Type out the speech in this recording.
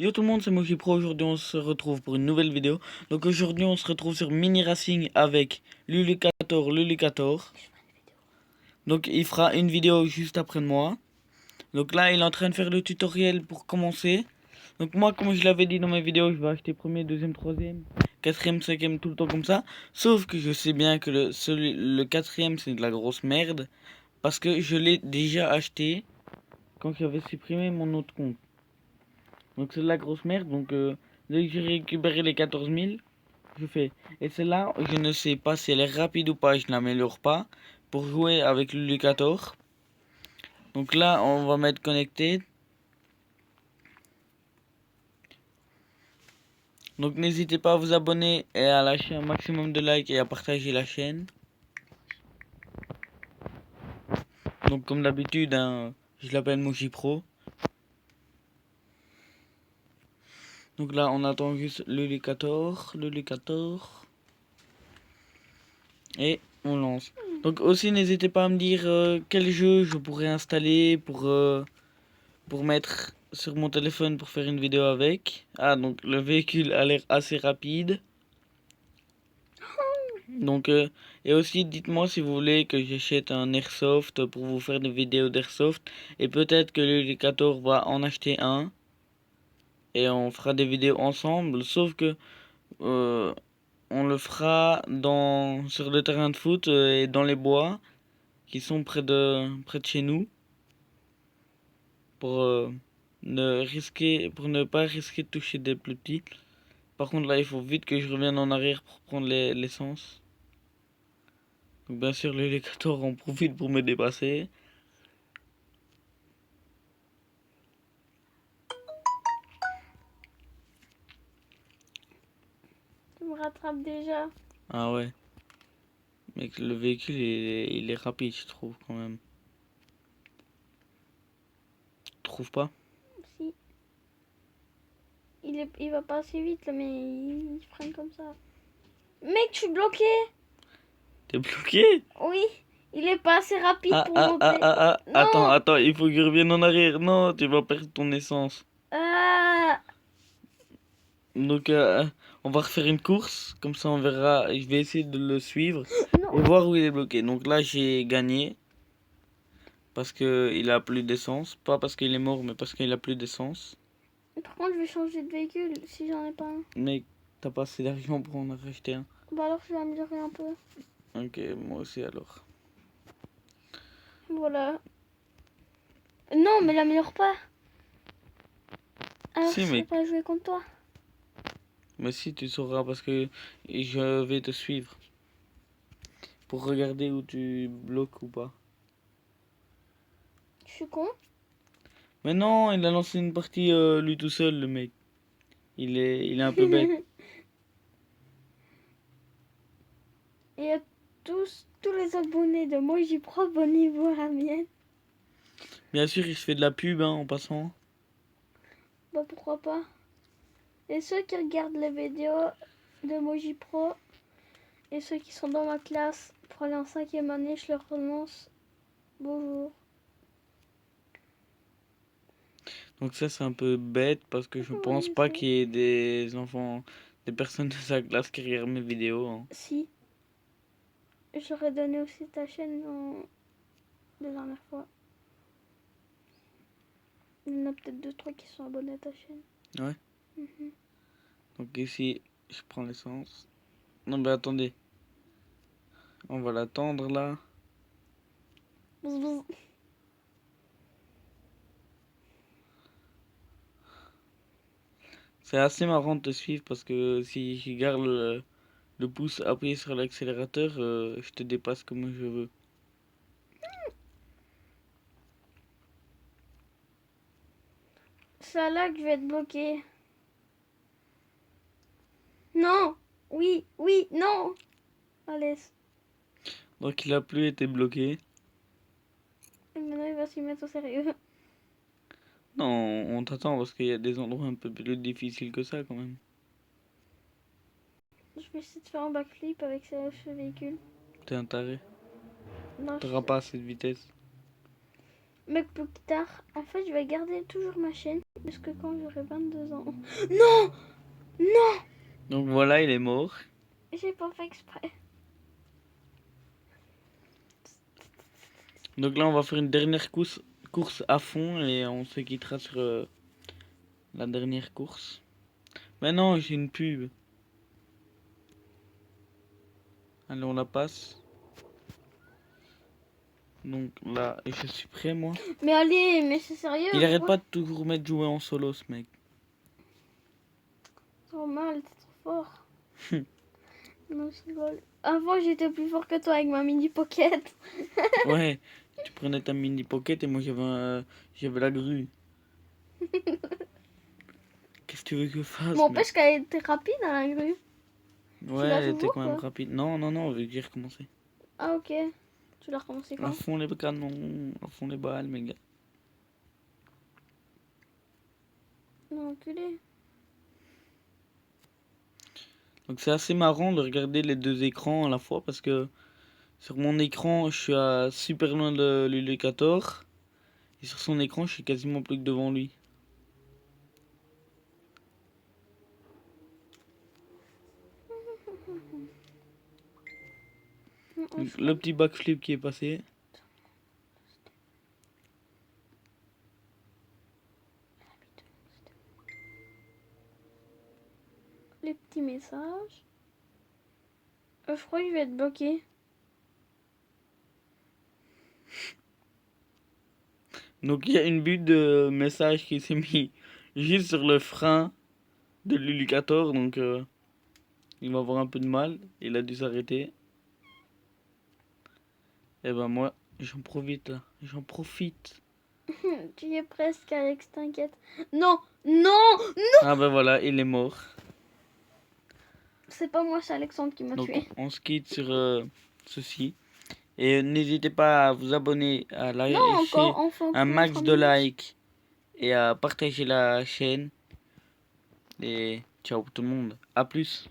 Yo tout le monde, c'est Moji Pro. Aujourd'hui on se retrouve pour une nouvelle vidéo. Donc aujourd'hui on se retrouve sur Mini Racing avec Lulucator. Donc il fera une vidéo juste après moi. Donc là il est en train de faire le tutoriel pour commencer. Donc moi, comme je l'avais dit dans mes vidéos, je vais acheter premier, deuxième, troisième, quatrième, cinquième, tout le temps comme ça. Sauf que je sais bien que le quatrième c'est de la grosse merde. Parce que je l'ai déjà acheté quand j'avais supprimé mon autre compte. Donc c'est de la grosse merde. Donc dès que j'ai récupéré les 14 000, je fais. Et celle-là, je ne sais pas si elle est rapide ou pas, je ne l'améliore pas. Pour jouer avec le Lucator. Donc là, on va mettre connecté. Donc n'hésitez pas à vous abonner et à lâcher un maximum de likes et à partager la chaîne. Donc comme d'habitude, hein, je l'appelle Moji Pro. Donc là, on attend juste le Lucator. Et on lance. Donc aussi, n'hésitez pas à me dire quel jeu je pourrais installer pour mettre sur mon téléphone pour faire une vidéo avec. Ah, donc le véhicule a l'air assez rapide. Donc, et aussi, dites-moi si vous voulez que j'achète un airsoft pour vous faire des vidéos d'airsoft. Et peut-être que l'Ulicator va en acheter un. Et on fera des vidéos ensemble. Sauf que on le fera sur le terrain de foot et dans les bois qui sont près de chez nous. Pour pour ne pas risquer de toucher des plus petits. Par contre là il faut vite que je revienne en arrière pour prendre l'essence. Donc bien sûr l'hélicateur en profite pour me dépasser. Tu me rattrapes déjà. Ah ouais. Mais le véhicule il est rapide je trouve quand même. Tu trouves pas? Si. Il va pas assez vite là, mais il freine comme ça. Mec, je suis bloqué. T'es bloqué? Oui, il est pas assez rapide pour monter. Attends, Non. il faut que je revienne en arrière. Non, tu vas perdre ton essence. Ah. Donc on va refaire une course, comme ça on verra. Je vais essayer de le suivre Non. et voir où il est bloqué. Donc là j'ai gagné parce que il a plus d'essence, pas parce qu'il est mort, mais parce qu'il a plus d'essence. Par contre, je vais changer de véhicule si j'en ai pas un. Mais t'as pas assez d'argent pour en racheter un. Bah alors, je vais améliorer un peu. Ok, moi aussi alors. Voilà. Non, mais l'améliore pas. Alors, Si je saurais mec, pas jouer contre toi. mais si tu sauras parce que je vais te suivre pour regarder où tu bloques ou pas. Je suis con. Mais non, il a lancé une partie lui tout seul le mec. Il est un peu bête. Et à tous les abonnés de Moji Pro, abonnez-vous à la mienne. Bien sûr, il se fait de la pub hein, en passant. Bah pourquoi pas. Et ceux qui regardent les vidéos de Moji Pro et ceux qui sont dans ma classe pour aller en 5e année, je leur annonce bonjour. Donc ça c'est un peu bête parce que je pense Oui, je pas sais. qu'il y ait des enfants, des personnes de sa classe qui regardent mes vidéos. Hein. Si, j'aurais donné aussi ta chaîne la dernière fois. Il y en a peut-être 2-3 qui sont abonnés à ta chaîne. Ouais. Mhm. Donc ici, je prends l'essence. Non mais attendez, on va l'attendre là. Bzz, bzz. C'est assez marrant de te suivre parce que si je garde le pouce appuyé sur l'accélérateur, je te dépasse comme je veux. C'est là que je vais être bloqué. Non. Oui, oui, non. Allez. Donc il a plus été bloqué. Et maintenant il va s'y mettre au sérieux. Non, on t'attend parce qu'il y a des endroits un peu plus difficiles que ça quand même. Je vais essayer de faire un backflip avec ce véhicule. T'es un taré. Non, T'auras pas assez de vitesse. Mais plus tard, en fait, je vais garder toujours ma chaîne jusque quand j'aurai 22 ans. Non! Non! Donc voilà, il est mort. J'ai pas fait exprès. Donc là, on va faire une dernière course à fond et on se quittera sur la dernière course. Mais non, j'ai une pub. Allez, on la passe. Donc là, et je suis prêt, moi. Mais allez, mais c'est sérieux? Il arrête pourquoi? pas de toujours mettre jouer en solo, ce mec. C'est normal, t'es trop fort. Non, je rigole. Avant, j'étais plus fort que toi avec ma mini pocket. Ouais, tu prenais ta mini pocket et moi j'avais la grue. Qu'est-ce que tu veux que je fasse, Mais mec? n'empêche qu'elle était rapide à la grue. Ouais, l'as elle était toujours, quand même quoi. rapide. Non, vu que j'ai recommencé. Ah, ok. Tu l'as recommencé À quand? fond les canons, à fond les balles, mes gars. Non, enculé. Donc c'est assez marrant de regarder les deux écrans à la fois parce que sur mon écran, je suis à super loin de l'Ulicator. Et sur son écran, je suis quasiment plus que devant lui. Donc, le petit backflip qui est passé. Les petits messages. Je crois que je vais être bloqué. Donc il y a une butte de message qui s'est mis juste sur le frein de l'Ulicator. Donc il va avoir un peu de mal. Il a dû s'arrêter. Et ben moi, j'en profite là. J'en profite. Tu y es presque, Alex, t'inquiète. Non, non, non! Ah ben voilà, il est mort. C'est pas moi, c'est Alexandre qui m'a Donc tué. on se quitte sur ceci. Et n'hésitez pas à vous abonner, à Non, lâcher encore, on fait un encore max 3 de minutes. likes et à partager la chaîne. Et ciao tout le monde. À plus.